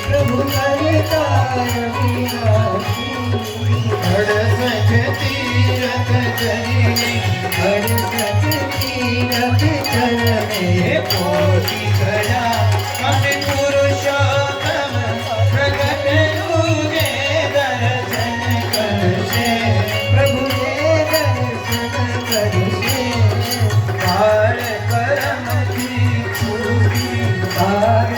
प्रभु करता अविनाशी हड़सठ तीरथ चरणे हड़सठ तीरथ चरणे कोटि कला अति पुरुषोत्तम प्रगट हुए दर्शन करसे प्रभु ने दर्शन करसे पार करम की छूटी पार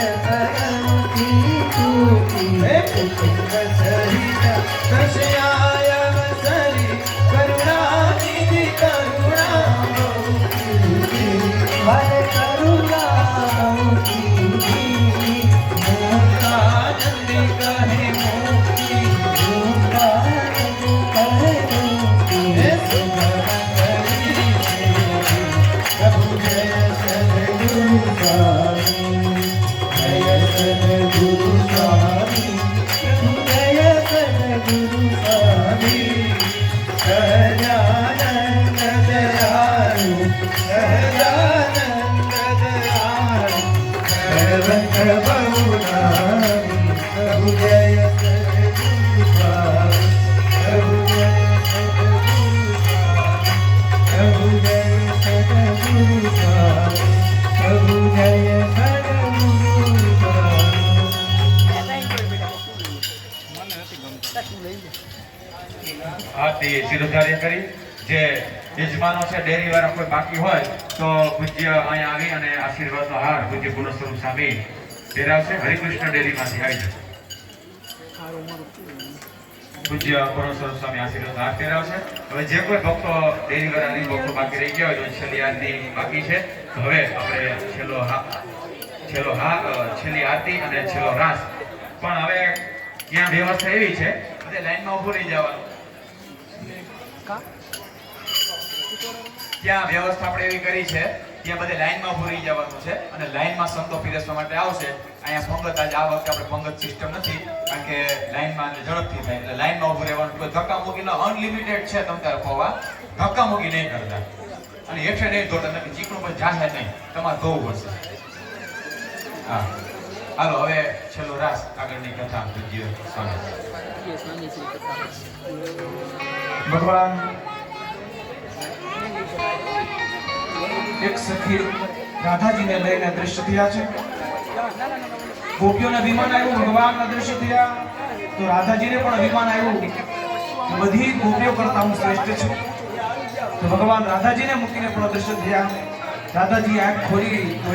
શિરોધાર્ય કરી જે યજમાનો છે ડેરી વાળા કોઈ બાકી હોય તો પૂજ્ય અહીંયા આવી અને આશીર્વાદનો હાર પૂજ્ય પુરુષોત્તમ સ્વામી પહેરાવશે. હરિકૃષ્ણ ડેરીમાંથી આવી જશે. પૂજ્ય પુરુષોત્તમ સ્વામી આશીર્વાદ હાર પહેરાવશે. હવે જે કોઈ ભક્તો ડેરી વાળાની ભક્તો બાકી રહી ગયા હોય તો છેલ્લી આરતી બાકી છે. તો હવે આપણે છેલ્લી આરતી અને છેલ્લો રાસ પણ હવે ત્યાં વ્યવસ્થા એવી છે બધે લાઈનમાં ઉભું રહી જવાનું. ત્યાં વ્યવસ્થા આપણે એવી કરી છે ત્યાં બધે લાઈનમાં ઉભું રહી જવાનું છે અને લાઈનમાં સંતો પીરસવા માટે આવશે. અહીંયા પંગત આજે આ વખતે આપણે પંગત સિસ્ટમ નથી કારણ કે લાઈનમાં ઝડપથી થાય એટલે લાઈનમાં ઉભું રહેવાનું. કોઈ ધક્કા મૂકીને અનલિમિટેડ છે તમ તારે ખોવા ધક્કા મૂકી નહીં કરતા અને હેઠે નહીં ધોતા નથી ચીકણું પણ જાહે નહીં તમારે ધોવું પડશે. હા હાલો હવે છેલ્લો રાસ આગળની કથા પૂજ્ય સ્વામી. ભગવાન એક સખી રાધાજીને લઈને દ્રશ્ય થયા છે. ગોપીઓને અભિમાન આવ્યું ભગવાન દ્રશ્ય થયા તો રાધાજીને પણ અભિમાન આવ્યું બધી ગોપીઓ કરતા હું શ્રેષ્ઠ છું. તો ભગવાન રાધાજીને મૂકીને પણ દ્રશ્ય થયા. રાધાજી આંખ ખોલી તો